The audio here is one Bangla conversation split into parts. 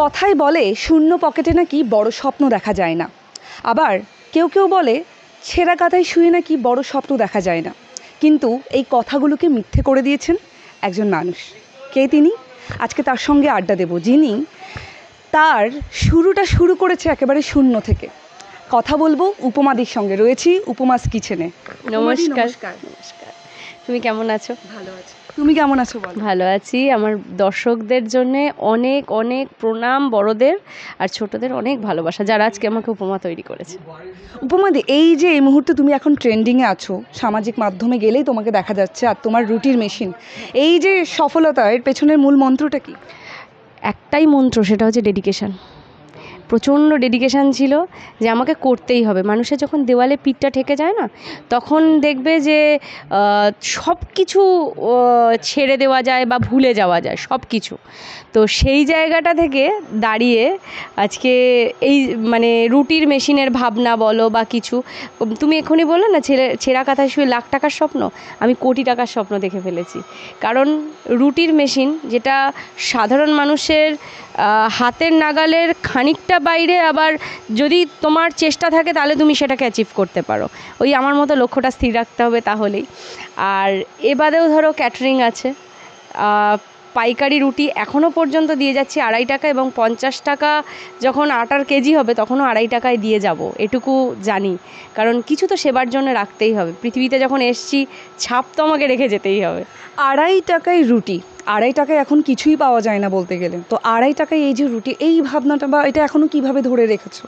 কথায় বলে শূন্য পকেটে নাকি বড় স্বপ্ন দেখা যায় না, আবার কেউ কেউ বলে ছেঁড়া কাঁথায় শুয়ে নাকি বড় স্বপ্ন দেখা যায় না। কিন্তু এই কথাগুলোকে মিথ্যে করে দিয়েছেন একজন মানুষ। কে তিনি? আজকে তার সঙ্গে আড্ডা দেব, যিনি তার শুরুটা শুরু করেছে একেবারে শূন্য থেকে। কথা বলবো উপমাদির সঙ্গে। রয়েছি উপমাস কিচেনে। নমস্কার। নমস্কার। তুমি কেমন আছো? ভালো আছি, তুমি কেমন আছো বলো? ভালো আছি। আমার দর্শকদের জন্য অনেক অনেক প্রণাম, বড়দের আর ছোটদের অনেক ভালোবাসা, যারা আজকে আমাকে উপমা তৈরি করেছে। উপমাদি, এই যে এই মুহূর্তে তুমি এখন ট্রেন্ডিংয়ে আছো, সামাজিক মাধ্যমে গেলেই তোমাকে দেখা যাচ্ছে, আর তোমার রুটির মেশিন, এই যে সফলতা, এর পেছনের মূল মন্ত্রটা কি? একটাই মন্ত্র, সেটা হচ্ছে ডেডিকেশান। প্রচণ্ড ডেডিকেশান ছিল যে আমাকে করতেই হবে। মানুষের যখন দেওয়ালে পিঠটা ঠেকে যায় না, তখন দেখবে যে সব কিছু ছেড়ে দেওয়া যায় বা ভুলে যাওয়া যায় সব কিছু। তো সেই জায়গাটা থেকে দাঁড়িয়ে আজকে এই মানে রুটির মেশিনের ভাবনা বলো বা কিছু, তুমি এখনই বললে না ছেঁড়া কাঁথায় শুয়ে লাখ টাকার স্বপ্ন, আমি কোটি টাকার স্বপ্ন দেখে ফেলেছি। কারণ রুটির মেশিন, যেটা সাধারণ মানুষের হাতের নাগালের খানিকটা বাইরে, আবার যদি তোমার চেষ্টা থাকে তাহলে তুমি সেটাকে অ্যাচিভ করতে পারো। ওই আমার মতো লক্ষ্যটা স্থির রাখতে হবে তাহলেই। আর এ বাদেও ধরো ক্যাটারিং আছে, পাইকারি রুটি এখনও পর্যন্ত দিয়ে যাচ্ছি 2.5 টাকা, এবং 50 টাকা যখন আটার কেজি হবে তখনও 2.5 টাকায় দিয়ে যাব, এটুকু জানি। কারণ কিছু তো সেবার জন্য রাখতেই হবে, পৃথিবীতে যখন এসছি ছাপ তো আমাকে রেখে যেতেই হবে। 2.5 টাকায় রুটি, 2.5 টাকায় এখন কিছুই পাওয়া যায় না বলতে গেলে। তো 2.5 টাকায় এই যে রুটি, এই ভাবনাটা বা এটা এখনও কিভাবে ধরে রেখেছো?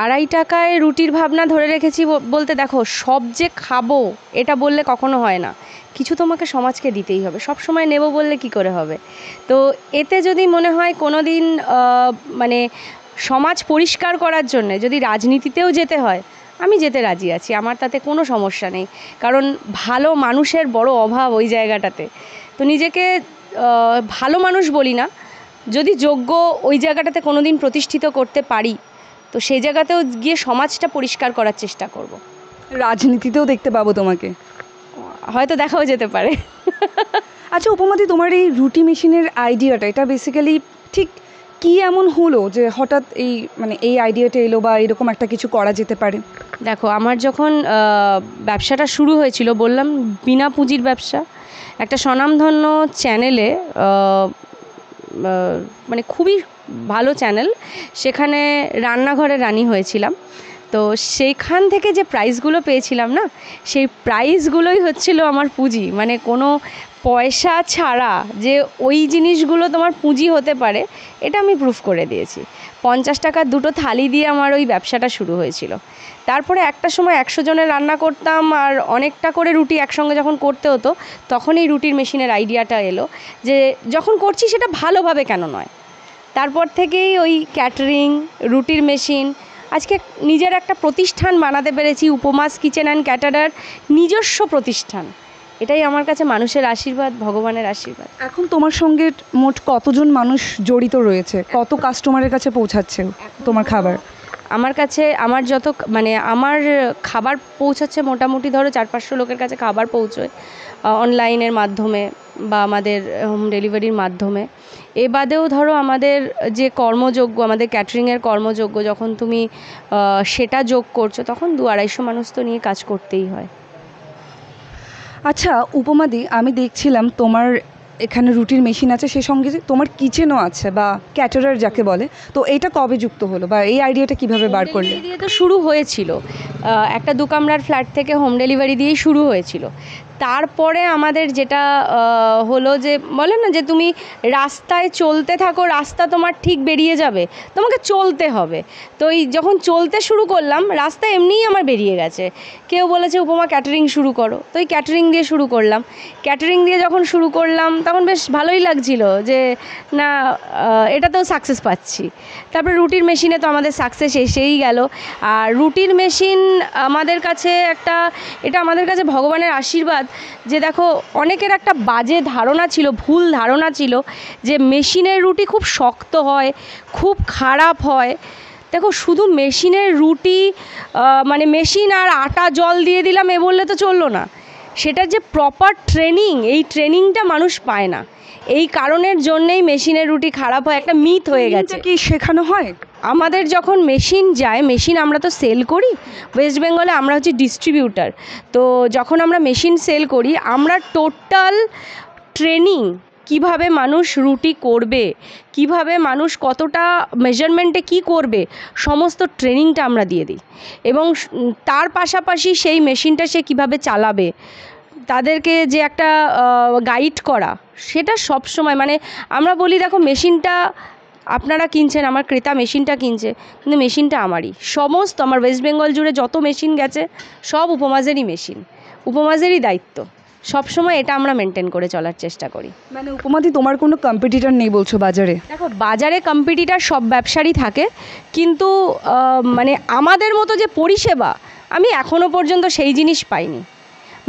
2.5 টাকায় রুটির ভাবনা ধরে রেখেছি বলতে, দেখো, সব যে খাবো এটা বললে কখনো হয় না, কিছু তোমাকে সমাজকে দিতেই হবে। সব সময় নেব বললে কি করে হবে? তো এতে যদি মনে হয় কোনো দিন মানে সমাজ পরিষ্কার করার জন্যে যদি রাজনীতিতেও যেতে হয়, আমি যেতে রাজি আছি, আমার তাতে কোনো সমস্যা নেই। কারণ ভালো মানুষের বড় অভাব ওই জায়গাটাতে। তো নিজেকে ভালো মানুষ বলি না, যদি যোগ্য ওই জায়গাটাতে কোনো দিন প্রতিষ্ঠিত করতে পারি, তো সেই জায়গাতেও গিয়ে সমাজটা পরিষ্কার করার চেষ্টা করব। রাজনীতিতেও দেখতে পাবো তোমাকে, হয়তো দেখাও যেতে পারে। আচ্ছা উপমাদি, তোমার এই রুটি মেশিনের আইডিয়াটা, এটা বেসিক্যালি ঠিক কি এমন হলো যে হঠাৎ এই মানে এই আইডিয়াটা এলো বা এরকম একটা কিছু করা যেতে পারে? দেখো, আমার যখন ব্যবসাটা শুরু হয়েছিল, বললাম বিনা পুঁজির ব্যবসা, একটা স্বনামধন্য চ্যানেলে, মানে খুবই ভালো চ্যানেল, সেখানে রান্নাঘরে রানি হয়েছিলাম। তো সেইখান থেকে যে প্রাইজগুলো পেয়েছিলাম না, সেই প্রাইজগুলোই হচ্ছিল আমার পুঁজি। মানে কোনো পয়সা ছাড়া যে ওই জিনিসগুলো তোমার পুঁজি হতে পারে, এটা আমি প্রুফ করে দিয়েছি। 50 টাকার 2টো থালি দিয়ে আমার ওই ব্যবসাটা শুরু হয়েছিল। তারপরে একটা সময় 100 জনের রান্না করতাম, আর অনেকটা করে রুটি একসঙ্গে যখন করতে হতো, তখন এই রুটির মেশিনের আইডিয়াটা এলো যে যখন করছি সেটা ভালোভাবে কেন নয়। তারপর থেকেই ওই ক্যাটারিং, রুটির মেশিন, আজকে নিজের একটা প্রতিষ্ঠান বানাতে পেরেছি, উপমাস কিচেন অ্যান্ড ক্যাটারার, নিজস্ব প্রতিষ্ঠান। এটাই আমার কাছে মানুষের আশীর্বাদ, ভগবানের আশীর্বাদ। এখন তোমার সঙ্গে মোট কতজন মানুষ জড়িত রয়েছে? কত কাস্টমারের কাছে পৌঁছাচ্ছে তোমার খাবার? আমার কাছে আমার যত মানে আমার খাবার পৌঁছাচ্ছে, মোটামুটি ধরো 400-500 লোকের কাছে খাবার পৌঁছয় অনলাইনের মাধ্যমে বা আমাদের হোম ডেলিভারির মাধ্যমে। এ বাদেও ধরো আমাদের যে কর্মযোগ্য, আমাদের ক্যাটারিংয়ের কর্মযোগ্য, যখন তুমি সেটা যোগ করছো, তখন 200-250 মানুষ তো নিয়ে কাজ করতেই হয়। আচ্ছা উপমাদি, আমি দেখছিলাম তোমার এখানে রুটির মেশিন আছে, সে সঙ্গে তোমার কিচেনও আছে বা ক্যাটারার যাকে বলে। তো এইটা কবে যুক্ত হলো বা এই আইডিয়াটা কিভাবে বার করলে? হোম ডেলিভারি দিয়ে তো শুরু হয়েছিল, একটা 2 কামরার ফ্ল্যাট থেকে হোম ডেলিভারি দিয়েই শুরু হয়েছিল। তারপরে আমাদের যেটা হলো যে, বলে না যে তুমি রাস্তায় চলতে থাকো, রাস্তা তোমার ঠিক বেরিয়ে যাবে, তোমাকে চলতে হবে। তো এই যখন চলতে শুরু করলাম, রাস্তা এমনিই আমার বেরিয়ে গেছে। কেউ বলেছে উপমা ক্যাটারিং শুরু করো, তো এই ক্যাটারিং দিয়ে শুরু করলাম। ক্যাটারিং দিয়ে যখন শুরু করলাম তখন বেশ ভালোই লাগছিল যে না, এটাতেও সাকসেস পাচ্ছি। তারপরে রুটির মেশিনে তো আমাদের সাকসেস এসেই গেল। আর রুটির মেশিন আমাদের কাছে এটা আমাদের কাছে ভগবানের আশীর্বাদ। যে দেখো, অনেকের একটা বাজে ধারণা ছিল, ভুল ধারণা ছিল যে মেশিনের রুটি খুব শক্ত হয়, খুব খারাপ হয়। দেখো, শুধু মেশিনের রুটি মানে মেশিন আর আটা জল দিয়ে দিলাম এ বললে তো চললো না। সেটার যে প্রপার ট্রেনিং, এই ট্রেনিংটা মানুষ পায় না। এই কারণের জন্যেই মেশিনের রুটি খারাপ হয়, একটা মিথ হয়ে গেছে। কি শেখানো হয়? আমাদের যখন মেশিন যায়, মেশিন আমরা তো সেল করি ওয়েস্ট বেঙ্গলে, আমরা হচ্ছে ডিস্ট্রিবিউটার। তো যখন আমরা মেশিন সেল করি, আমরা টোটাল ট্রেনিং কিভাবে মানুষ রুটি করবে, কিভাবে মানুষ কতটা মেজারমেন্টে কি করবে, সমস্ত ট্রেনিংটা আমরা দিয়ে দিই। এবং তার পাশাপাশি সেই মেশিনটা সে কিভাবে চালাবে, তাদেরকে যে একটা গাইড করা, সেটা সব সময় মানে আমরা বলি দেখো মেশিনটা আপনারা কিনছেন, আমার ক্রেতা মেশিনটা কিনছে, কিন্তু মেশিনটা আমারই। সমস্ত আমার ওয়েস্ট বেঙ্গল জুড়ে যত মেশিন গেছে সব উপমাজেরই মেশিন, উপমাজেরই দায়িত্ব। সব সময় এটা আমরা মেনটেন করে চলার চেষ্টা করি। মানে উপমাদি তোমার কোনো কম্পিটিটর নেই বলছো বাজারে? দেখো বাজারে কম্পিটিটার সব ব্যবসারই থাকে, কিন্তু মানে আমাদের মতো যে পরিষেবা আমি এখনও পর্যন্ত সেই জিনিস পাইনি।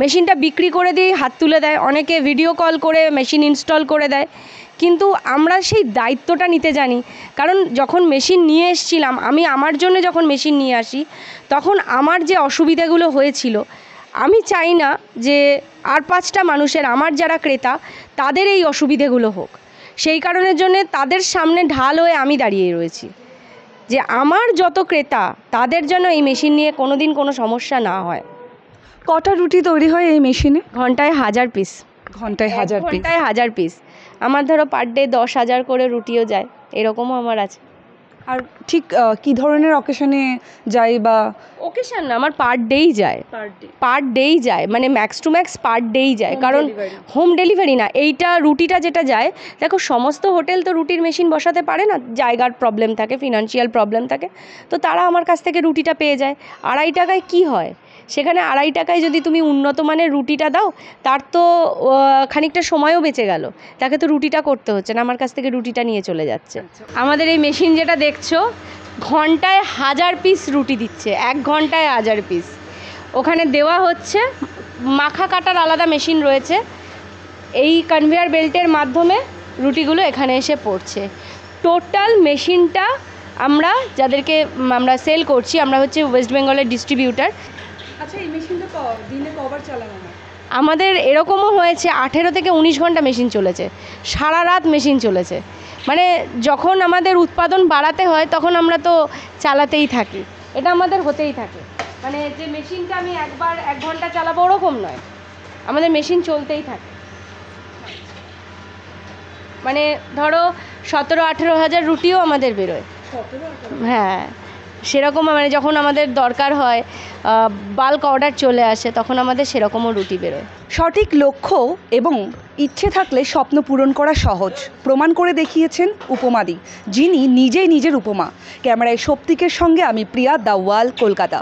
মেশিনটা বিক্রি করে দিয়ে হাত তুলে দেয়, অনেকে ভিডিও কল করে মেশিন ইনস্টল করে দেয়, কিন্তু আমরা সেই দায়িত্বটা নিতে জানি। কারণ যখন মেশিন নিয়ে এসেছিলাম আমি, আমার জন্য যখন মেশিন নিয়ে আসি, তখন আমার যে অসুবিধাগুলো হয়েছিল, আমি চাই না যে আর 5টা মানুষের, আমার যারা ক্রেতা, তাদের এই অসুবিধেগুলো হোক। সেই কারণের জন্য তাদের সামনে ঢাল হয়ে আমি দাঁড়িয়ে রয়েছি, যে আমার যত ক্রেতা তাদের জন্য এই মেশিন নিয়ে কোনো দিন কোনো সমস্যা না হয়। কটা রুটি তৈরি হয় এই মেশিনে? ঘন্টায় 1000 পিস। ঘন্টায় 1000 পিস? ঘন্টায় 1000 পিস। আমার ধরো পার ডে 10,000 করে রুটিও যায়, এরকমও আমার আছে। আর ঠিক কি ধরনের অকেশনে যাই বা? ওকেশন না, আমার পার ডেই যায়, পার ডেই যায়, মানে ম্যাক্স টু ম্যাক্স পার ডেই যায়। কারণ হোম ডেলিভারি না, এইটা রুটিটা যেটা যায়, দেখো সমস্ত হোটেল তো রুটির মেশিন বসাতে পারে না, জায়গার প্রবলেম থাকে, ফিনান্সিয়াল প্রবলেম থাকে, তো তারা আমার কাছ থেকে রুটিটা পেয়ে যায়। 2.5 টাকায় কি হয়, সেখানে 2.5 টাকায় যদি তুমি উন্নত মানের রুটিটা দাও, তার তো খানিকটা সময়ও বেঁচে গেল, তাকে তো রুটিটা করতে হচ্ছে না, আমার কাছ থেকে রুটিটা নিয়ে চলে যাচ্ছে। আমাদের এই মেশিন যেটা দেখছো, ঘন্টায় 1000 পিস রুটি দিচ্ছে, 1 ঘন্টায় 1000 পিস। ওখানে দেওয়া হচ্ছে, মাখা কাটার আলাদা মেশিন রয়েছে, এই কনভেয়ার বেল্টের মাধ্যমে রুটিগুলো এখানে এসে পড়ছে। টোটাল মেশিনটা আমরা যাদেরকে আমরা সেল করছি, আমরা হচ্ছে ওয়েস্ট বেঙ্গলের ডিস্ট্রিবিউটার। আচ্ছা, এই মেশিনটা দিনে কবার চালানো হয়? আমাদের এরকমও হয়েছে 18 থেকে 19 ঘন্টা মেশিন চলেছে, সারা রাত মেশিন চলেছে। মানে যখন আমাদের উৎপাদন বাড়াতে হয় তখন আমরা তো চালাতেই থাকি, এটা আমাদের হতেই থাকে। মানে যে মেশিনটা আমি একবার 1 ঘন্টা চালাবো ওরকম নয়, আমাদের মেশিন চলতেই থাকে। মানে ধরো 17-18 হাজার রুটিও আমাদের বেরোয়। হ্যাঁ, সেরকম মানে যখন আমাদের দরকার হয়, বাল্ক অর্ডার চলে আসে, তখন আমাদের সেরকমও রুটি বেরোয়। সঠিক লক্ষ্য এবং ইচ্ছে থাকলে স্বপ্ন পূরণ করা সহজ, প্রমাণ করে দেখিয়েছেন উপমাদি, যিনি নিজেই নিজের উপমা। ক্যামেরায় শক্তিকের সঙ্গে আমি প্রিয়া, দ্য ওয়াল, কলকাতা।